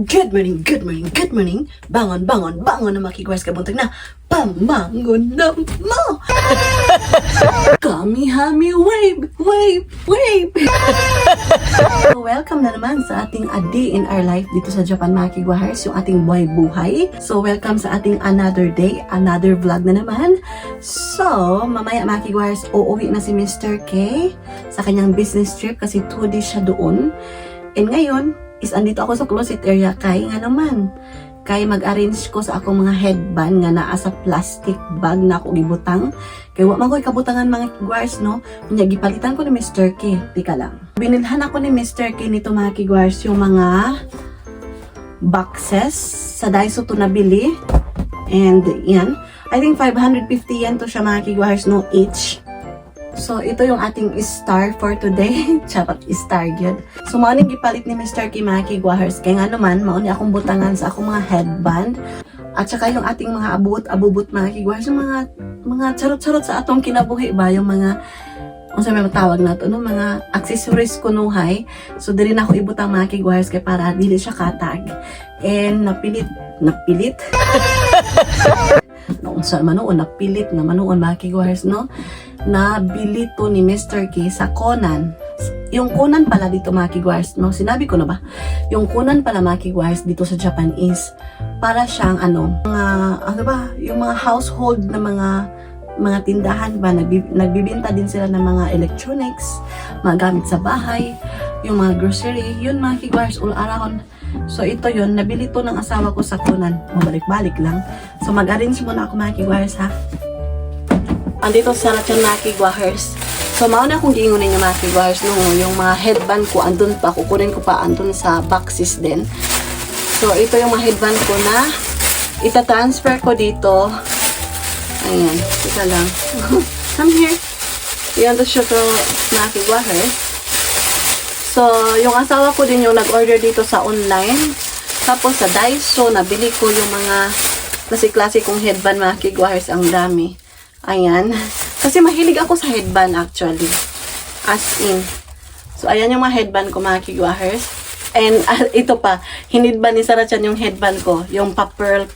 Good morning, good morning, good morning. Bangon, bangon, bangon na makiguars ka buntag na. Pamangon na mo. Kami hami wave, wave, wave. Welcome na naman sa ating A Day in Our Life dito sa Japan Makiguars, yung ating buhay-buhay. So welcome sa ating another day, another vlog na naman. So mamaya Makiguars, uuwi na si Mr. K sa kanyang business trip kasi 2 days siya doon. And ngayon is andito ako sa closet area kay nga naman. Kay mag-arrange ko sa akong mga headband nga naa sa plastic bag na ako gibutang. Kay wa man ko'y kabutangan mga kiguars, no? Kunya gipalitan ko ni Mr. K. Tika lang. Binilhan ako ni Mr. K nito mga kiguars yung mga boxes sa Daiso to nabili. And yan. I think 550 yen to siya mga kiguars, no? Each. So, ito yung ating star for today. Charot, star yun. So, maoning gipalit ni Mr. K mga kiguahers. Kaya nga naman, mauni akong butangan sa akong mga headband. At saka yung ating mga abubot mga kiguahers. Yung mga charot-charot sa atong kinabuhi ba? Yung mga, kung saan may matawag na ito, no? Mga accessories kunuhay. So, dili na ako ibutang mga kiguahers kaya para dili siya katag. And, napilit. Noon sa manoon, napilit na manoon mga kiguahers, no? Nabili to ni Mr. K sa Conan. Yung Conan pala dito mga kiguars, no? Sinabi ko na ba? Yung Conan pala mga kiguars dito sa Japan is para siyang yung mga household na mga tindahan ba, nagbibenta din sila ng mga electronics, mga gamit sa bahay, yung mga grocery, yun mga kiguars all around. So ito yun, nabili to ng asawa ko sa Conan. Mabalik-balik lang. So mag-arrange muna ako mga kiguars ha. Andito sa Rachan mga kiguahers. So, mauna akong giingunin yung mga kiguahers no, yung mga headband ko, andun pa, kukunin ko pa, andun sa boxes din. So, ito yung mga headband ko na ita-transfer ko dito. Ayan, ika lang. Come here. Yan to siya to mga kiguahers. So, yung asawa ko din yung nag-order dito sa online. Tapos, sa Daiso, nabili ko yung mga klase-klase kong headband mga kiguahers, ang dami. Ayan. Kasi mahilig ako sa headband actually. As in. So, ayan yung mga headband ko mga kiguahers. And ito pa, hinidband ni Sarachan yung headband ko. Yung pa-pearl.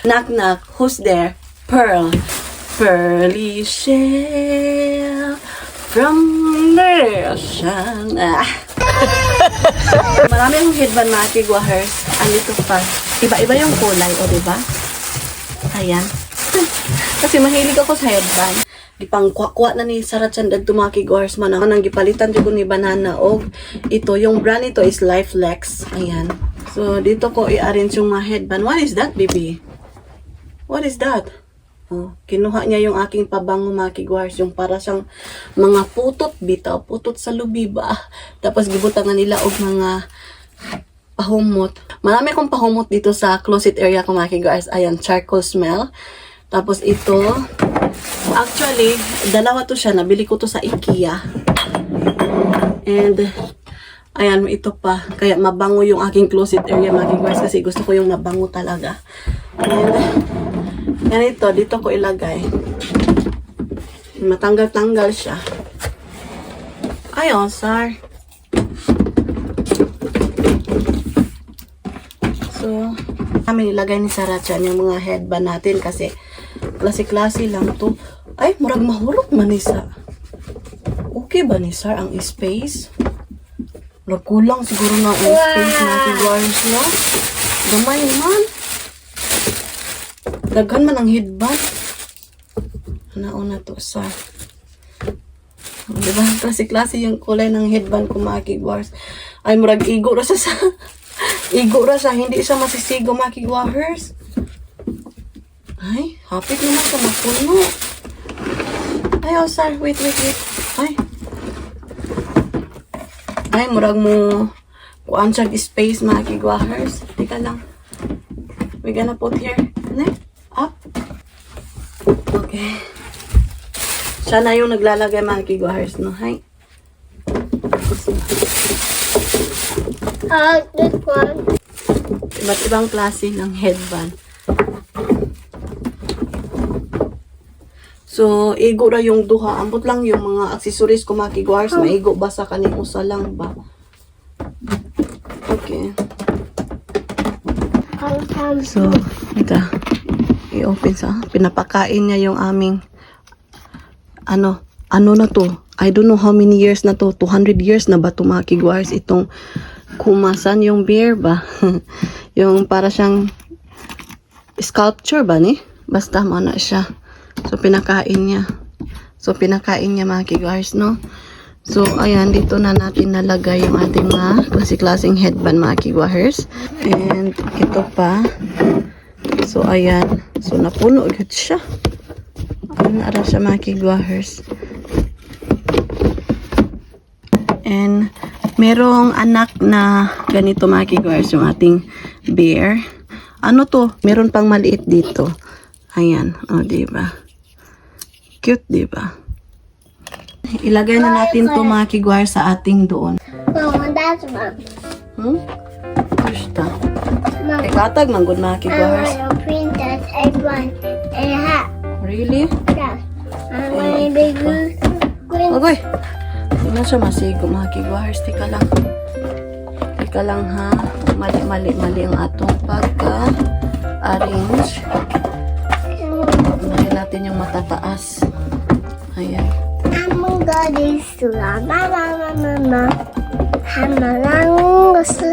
Knock knock. Who's there? Pearl. Pearly shell from the ocean. Marami akong headband mga kiguahers. Andito pa. Iba-iba yung kulay. O diba? Ayan. Kasi mahilig ako sa headband. Gipang kwakwa na ni Sarachan dagto mga kiguahers man. Ang gipalitan jud ko ni banana og ito yung brand ito is Lifelex. Ayan. So dito ko i-arrange yung mga headband. What is that, baby? What is that? Oh, kinuha niya yung aking pabango mga kiguahers, yung para siyang mga putot bitaw, putot sa lubi ba. Tapos gibutangan nila og mga pahumot. Marami akong pahumot dito sa closet area ko mga kiguahers. Ayan, charcoal smell. Tapos ito, actually, dalawa to siya. Nabili ko to sa IKEA. And, ayan, ito pa. Kaya mabango yung aking closet area, mga kiguars, kasi gusto ko yung mabango talaga. And, yan ito, dito ko ilagay. Matanggal-tanggal siya. Ayun, sir. So, kami nilagay ni Sarachan yung mga headband natin kasi klase-klase lang to. Ay, murag mahulog man ni Sar. Okay ba ni Sar ang space? Murag kulang siguro na ang space na kiguahers, no? Gamay man. Daghan man ang headband. Nauna to, Sar. Diba? Klase-klase yung kulay ng headband ko mga kiguahers. Ay, murag igo ra sa igo ra siya, hindi siya masisigo mga kiguahers. Ay, hapit naman sa mapuno. Ay, oh, sir, wait. Ay, murag mo kuan siya space mga kiguahers. Tika lang. We gonna put here. Up. Okay. Siya na yung naglalagay mga kiguahers, no? Hi. This one. Iba't ibang klase ng headband. So, igo ra yung duha. Ambot lang yung mga accessories ko mga kiguahers. Maigo ba sa kaning usa lang ba? Okay. So, ito. I-open sa. Pinapakain niya yung aming ano na to. I don't know how many years na to. 200 years na ba to mga kigwars itong kumasan yung bear ba? Yung para siyang sculpture ba ni? Basta mo na siya. So, pinakain niya. Mga kigwars, no? So, ayan, dito na natin nalagay yung ating mga klase-klaseng headband, mga kigwahers. And, ito pa. So, ayan. So, napuno agad siya. Ayan, ara siya, mga kigwahers. And, merong anak na ganito, mga kigwahers, yung ating bear. Ano to? Meron pang maliit dito. Ayan. O, diba? Cute, diba? Ilagay na natin to mga kigwar sa ating doon. Mama, that's mom. Basta. Ikatag manggod mga I kigwars. want a princess, a one, and a hat. Really? Yes. I want a big green. Agoy! Hindi na siya masigo mga kigwars. Teka lang ha. Mali ang atong pagka-arrange. Ilagay natin yung matataas. Ayan. I'm gonna do mama. Hamalang gusto.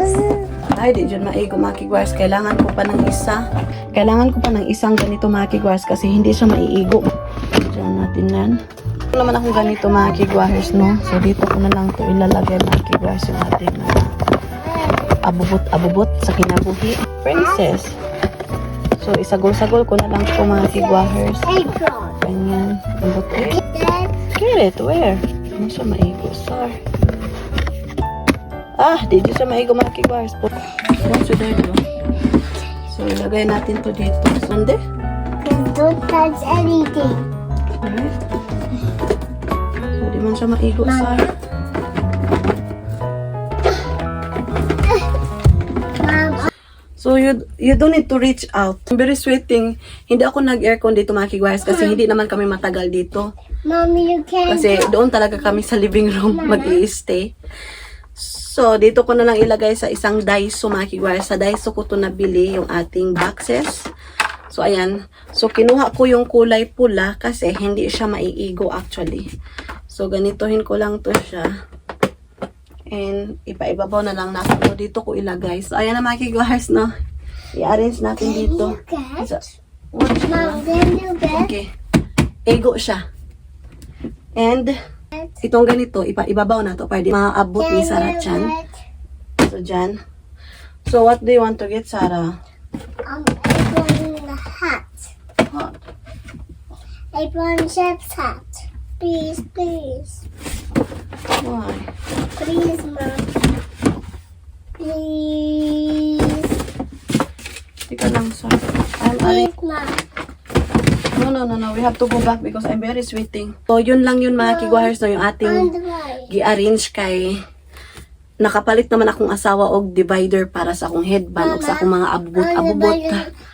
Ay, di dyan maigo mga kigwars. Kailangan ko pa ng isang ganito mga kigwars kasi hindi siya maiigo. Diyan natin yan. Ito naman akong ganito mga kigwars, no? So, dito ko na lang ito ilalagay mga kigwars yung ating abubot sa kinabuhi. Princess. So, isagol-sagol ko na lang ito mga kigwars. April. Ganyan. Abot Get it, where? Ano siya maigo, sir? Di siya maigo mga kigwars. What should I do? So, ilagay natin to dito. Sunday? Don't touch anything. Alright. So, di man siya maigo, sir. Mom, So, you don't need to reach out. I'm very sweating. Hindi ako nag-aircon dito mga kigwars kasi hindi naman kami matagal dito. Mommy, you can't. Kasi doon talaga kami sa living room mag-i-stay. So, dito ko na lang ilagay sa isang Daiso mga kigwars. Sa Daiso ko to nabili yung ating boxes. So, ayan. So, kinuha ko yung kulay pula kasi hindi siya maiigo actually. So, ganitohin ko lang to siya. And, ipaibabaw na lang natin. So, dito ko ilagay. So, ayan na mga kigwars, no? I-arrange natin dito. So, watch Mom, na. can you get? Okay. Igo siya. And, itong ganito, ibabaw na to para di maabot ni Sarah Chan. So, dyan. So, what do you want to get, Sarah? Apron the hat. What? Apron chef's hat. Please. Why? Please, Mom. Please. Tika lang, Sarah. Please, Mom. No. We have to go back because I'm very sweating. So, yun lang yun mga kigwahers, no? Yung On ating the way. gi-arrange kay nakapalit naman akong asawa og divider para sa akong headband o sa akong mga abubot.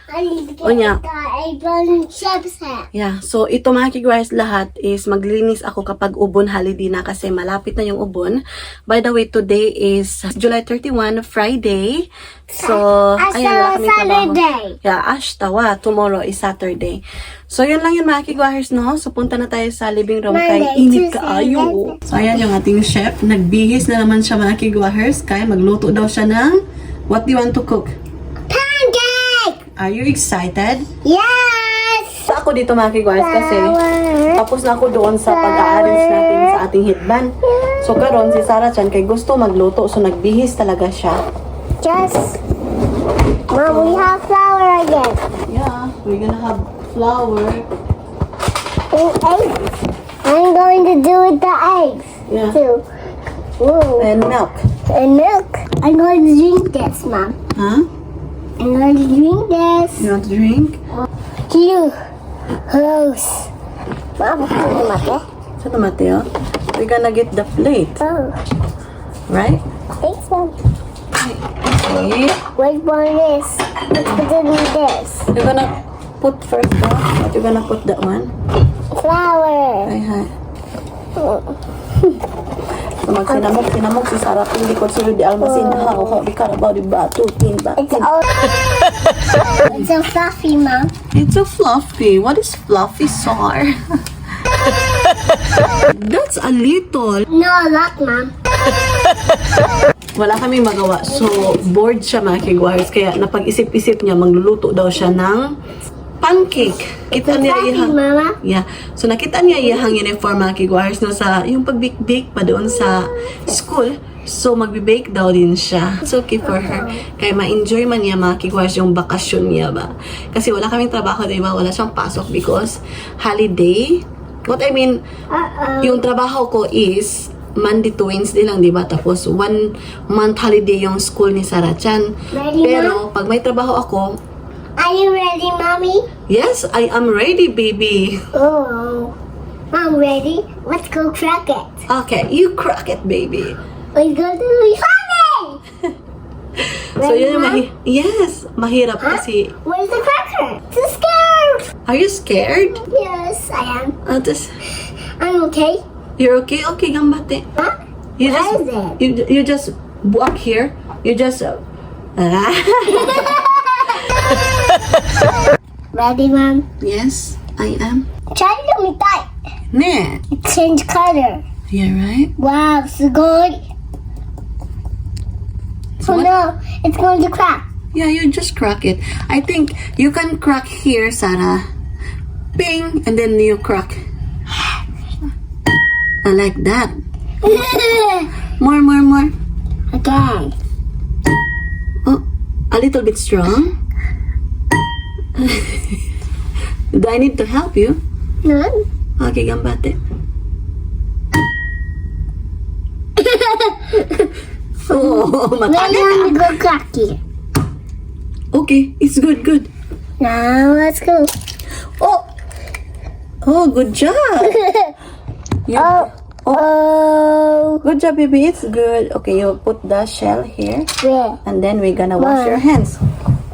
I need to O niya. get the apron chef's hat. Yeah, so ito mga kigwars lahat is maglilinis ako kapag ubon holiday na kasi malapit na yung ubon. By the way, today is July 31, Friday. So, ayan, wala kaming trabaho. Saturday. Yeah, tawa. Tomorrow is Saturday. So, yun lang yun mga kigwars, no? So, punta na tayo sa living room kay Monday, init Tuesday, kaayo. Wednesday. So, ayan yung ating chef. Nagbihis na naman siya mga kigwars kaya magluto daw siya ng what do you want to cook? Pancake! Are you excited? Yes! So, ako dito mga kigwars kasi Flower. tapos na ako doon sa pag-a-arrange natin sa ating headband. So, karon si Sarah Chan kay gusto magluto. So, nagbihis talaga siya. Just, Mom, we have flour again. Yeah, we're gonna have flour. And eggs. I'm going to do with the eggs Yeah. too. Ooh. And milk. And milk. I'm going to drink this, Mom. Huh? I'm going to drink this. You want to drink? You. Gross. Mom, mate. Sa tomateo. We're gonna get the plate. Oh, Right? thanks, Mom. Okay. Which one is? Let's put it in this. You're gonna put first one. What you gonna put that one? Flour. Hi. So magsinamog si Sarah pili ko sa di almasin how di karabaw di ba tutin ba. It's all. It's so fluffy, Mom. It's a fluffy. What is fluffy, Sar? That's a little. No, a lot, Mom. Wala kaming magawa. So, bored siya mga kigwars. Kaya napag-isip-isip niya, magluluto daw siya ng pancake. Kita niya Fluffy, iyahang. Mama. Yeah. So, nakita niya iyahang uniform mga kigwars no, sa yung pagbik-bik pa doon sa school. So, magbe-bake daw din siya. It's okay for her. Kaya ma-enjoy man niya mga kigwars yung bakasyon niya ba. Kasi wala kaming trabaho, diba? Wala siyang pasok because holiday. What I mean, yung trabaho ko is Monday to Wednesday lang, di ba? Tapos, 1 month holiday yung school ni Sarah Chan. Ready, Pero, pag may trabaho ako, Are you ready, Mommy? yes, I am ready, baby. Oh. I'm ready. Let's go crack it. Okay, you crack it, baby. It's going to be funny. So, Ready, yun yung Mom? yes, mahirap kasi. Where's the cracker? Too scared. Are you scared? Yes, I am. I'm okay. You're okay? Okay, gambate. Huh? You Where just, is it? you just walk here. You just, Ready, Mom? yes, I am. Try to me tight. Ne, Change color. yeah, right? Wow, so good. So Oh what? no, it's going to crack. Yeah, you just crack it. I think you can crack here, Sarah. Ping, and then you crack. I like that. More. Okay. Oh, a little bit strong. Do I need to help you? None. Okay, gambate. Oh, Then matali I'm na. go crack here. Okay, it's good. Now let's go. Oh, good job. You, Oh. good job, baby. It's good. Okay, you put the shell here. Yeah. And then we're gonna wash your hands.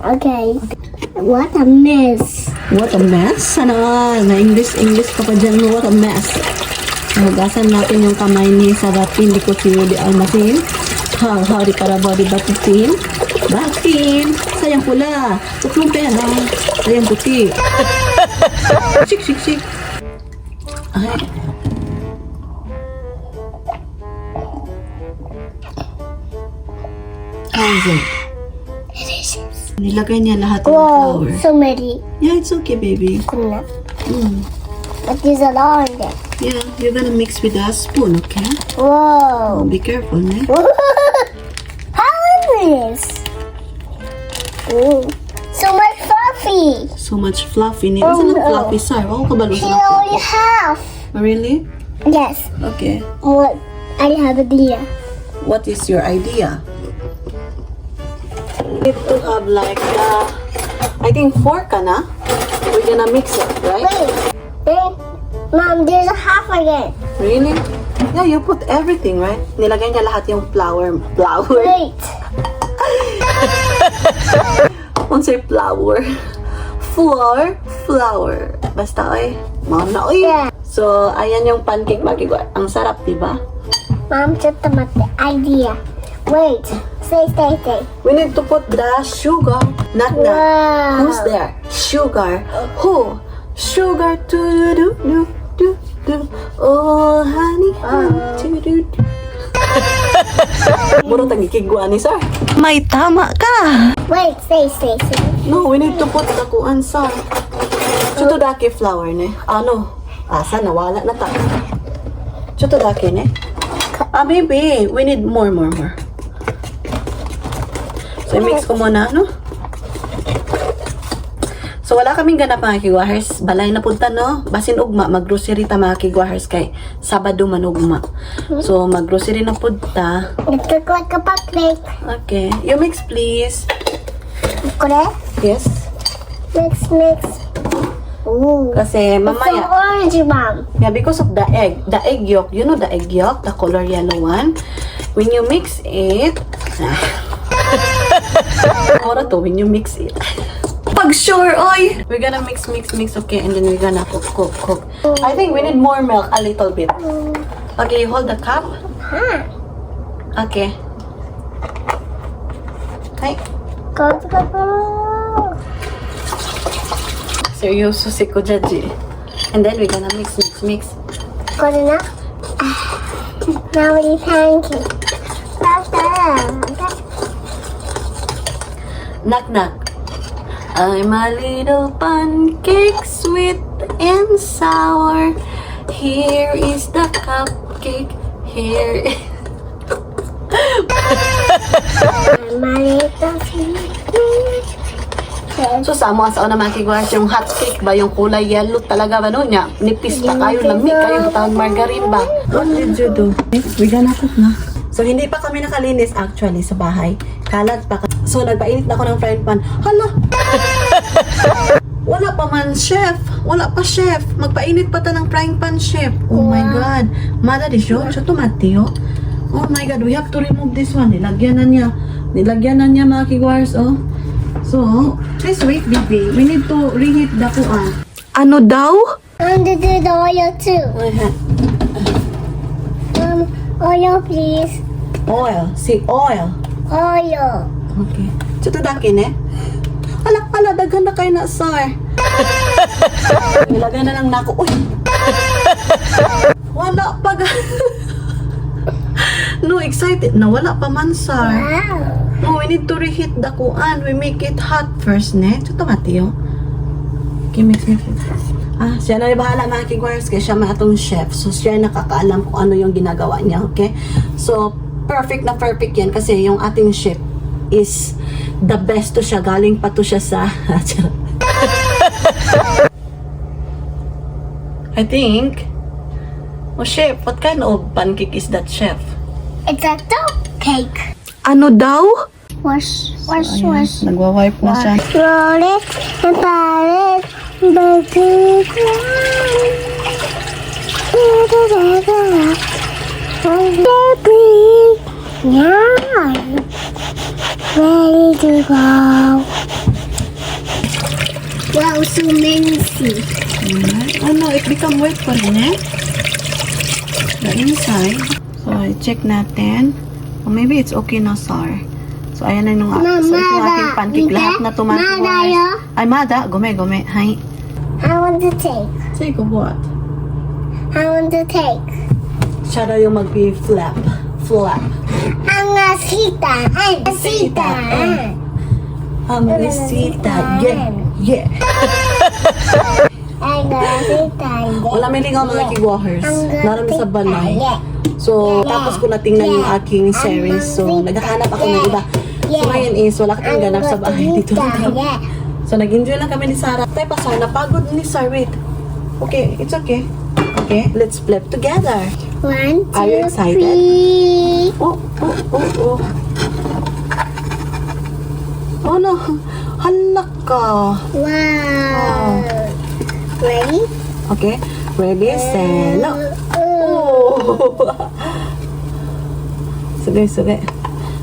Okay. What a mess. What a mess. Sana na English ka pa dyan. What a mess. Hugasan natin yung kamay ni Sarapin. Di ko siyo di almasin. How di karabaw di batutin. Batin. Sayang pula. Tuklong pera. Sayang puti. Shik. Ay. How is it? Nilagay niya lahat ng Whoa, flour. so many. Yeah, it's okay, baby. But there's a lot in there. Yeah, you're gonna mix with a spoon, okay? Whoa. Oh, be careful, eh? How is this? Ooh. So much fluffy. So much fluffy. Ni Oh, Isa ng no. fluffy, sir. Oh, kabalo She sa only half. Really? Yes. Okay. What? I have an idea. What is your idea? Need to have like, I think 4 ka na. We're gonna mix it, right? Wait. Mom, there's a half again. Really? Yeah, you put everything, right? Nilagay niya lahat yung flour. Wait. Unsay flour? Flour. Basta, oy. Mom na, oy. Yeah. So, ayan yung pancake magigwa. Ang sarap, diba? Mom, just about the idea. Wait. Stay. We need to put the sugar. Not that. Wow. Who's there? Sugar. Who? Sugar. Do. Oh, honey. Do. Muro tagikigwa ni sir. May tama ka. Wait, stay. No, we need to put the kuan sir. Chuto dake flour ne. Ano? Asa nawala na ta. Chuto dake ne. Baby, we need more. So, i-mix ko muna, no? So, wala kaming ganap mga kigwahers. Balay na punta, no? Basin ugma, mag-grocery ta mga kigwahers kay Sabado man ugma. So, mag-grocery na punta. It look like a pancake. Okay. You mix, please. Correct? Yes. Mix. Ooh. Kasi Some mamaya, orange, Mom. yeah, because of the egg yolk. You know the egg yolk? The color yellow one? When you mix it, Mora to, when you mix it. Pag sure, oy! We're gonna mix, okay? And then we're gonna cook. I think we need more milk, a little bit. Okay, hold the cup. Okay. Hi. Go. Seryoso si Kujaji. And then we're gonna mix. Good enough. Now we pancake. Knock knock. I'm a little pancake, sweet and sour. Here is the cupcake. Here. I'm a little So sa mo sa una makiguas yung hot cake ba yung kulay yellow talaga ba no nya? Nipis pa kayo, lamig kayo tawag margarine ba? What did you do? We gonna cook na. So hindi pa kami nakalinis actually sa bahay. Kalat pa. So nagpainit na ako ng frying pan. Hala! Wala pa man, chef. Wala pa, chef. Magpainit pa ta ng frying pan, chef. Oh my God. Mada di siyo? Siya tumatio. Oh my God, we have to remove this one. Nilagyan na niya mga kiguars, oh. So, please wait, baby. We need to reheat the kuan. Ano daw? I want to do the oil too. Oil please. Oil. Si oil. Oil. Okay. So, dakin eh. Ala, daghan na kayo na, sir. Nilagay na lang nako. Uy! Wala pa No, excited na. Wala pa man, sir. Wow. No, we need to reheat the kuan. We make it hot first, ne? Ito matiyo. Okay, mix. Siya na bahala mga kiguars kaya siya matong chef. So, siya nakakaalam kung ano yung ginagawa niya, okay? So, perfect yan kasi yung ating chef is the best to siya. Galing pa to siya sa... I think... Oh, chef, what kind of pancake is that, chef? It's a dough cake. Ano daw? Wash. Nagwa-wipe na siya. Roll it and pat it. Baby. Baby. Yeah. Ready to go. Wow, so messy. Oh no, it become wet pa rin eh. The inside. So, check natin. Oh, maybe it's okay na, sir. So, ayan na yung so, ito yung aking pancake. Lahat na tomato wise. Ay, Mada. Gume. Hi. I want to take. Say ko what? I want to take. Siya daw yung mag-flap. I'm a sita. Amorisita. Yeah. I'm a sita. Wala may lingaw mga kiguahers. Naram sa balay. So, tapos ko na tingnan yung aking series. So, naghahanap ako ng iba. So, ngayon is, wala kang ganap sa bahay dito. So, nag-enjoy lang kami ni Sarah. Tay pa, Sarah, napagod ni Sarah. Wait. Okay, it's okay. Okay, let's flip together. 1, 2, Are you excited? 3. Oh. Oh no. Halak ka. Wow. Ready? Okay, ready, set, no. Oh. Sige.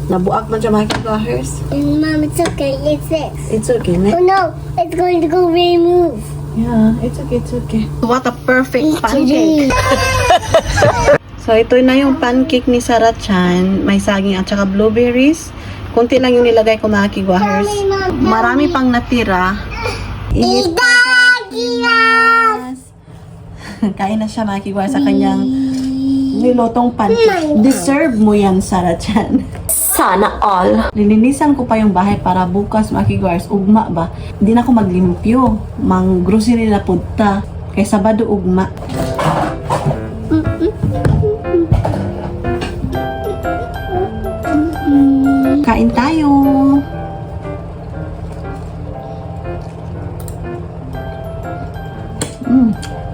Nabuak man siya mga kiguahers. And Mom, it's okay. It's this. It's okay, ne? Oh no, it's going to go remove. Yeah, it's okay. What a perfect pancake. So, ito na yung pancake ni Sarah Chan. May saging at saka blueberries. Kunti lang yung nilagay ko mga kiguahers. Marami pang natira. Yes. Kain na siya mga kiguahers sa kanyang nilotong pancake. Deserve mo yan, Sarah Chan. Sana all. Lilinisan ko pa yung bahay para bukas makiguars ugma ba. Hindi na ako maglimpyo. Mang grocery na punta. Kay Sabado ugma. Kain tayo.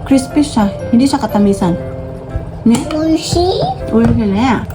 Crispy siya. Hindi siya katamisan. Ne? Sushi? Uy, kaya.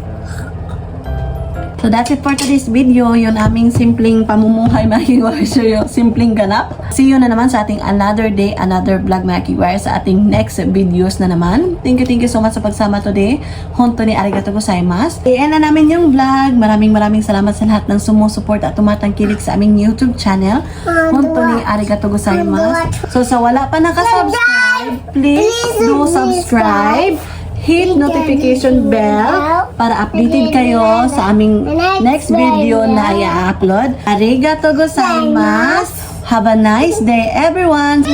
So that's it for today's video. Yun aming simpleng pamumuhay mga kiguars. So yung simpleng ganap. See you na naman sa ating another day, another vlog mga kiguars sa ating next videos na naman. Thank you so much sa pagsama today. Honto ni arigatou gozaimasu. I-end na namin yung vlog. Maraming salamat sa lahat ng sumusuport at tumatangkilik sa aming YouTube channel. Honto ni arigatou gozaimasu. So sa wala pa nakasubscribe, please do subscribe. hit notification bell para updated kayo sa aming next video na i-upload. Arigato gozaimasu. Have a nice day, everyone.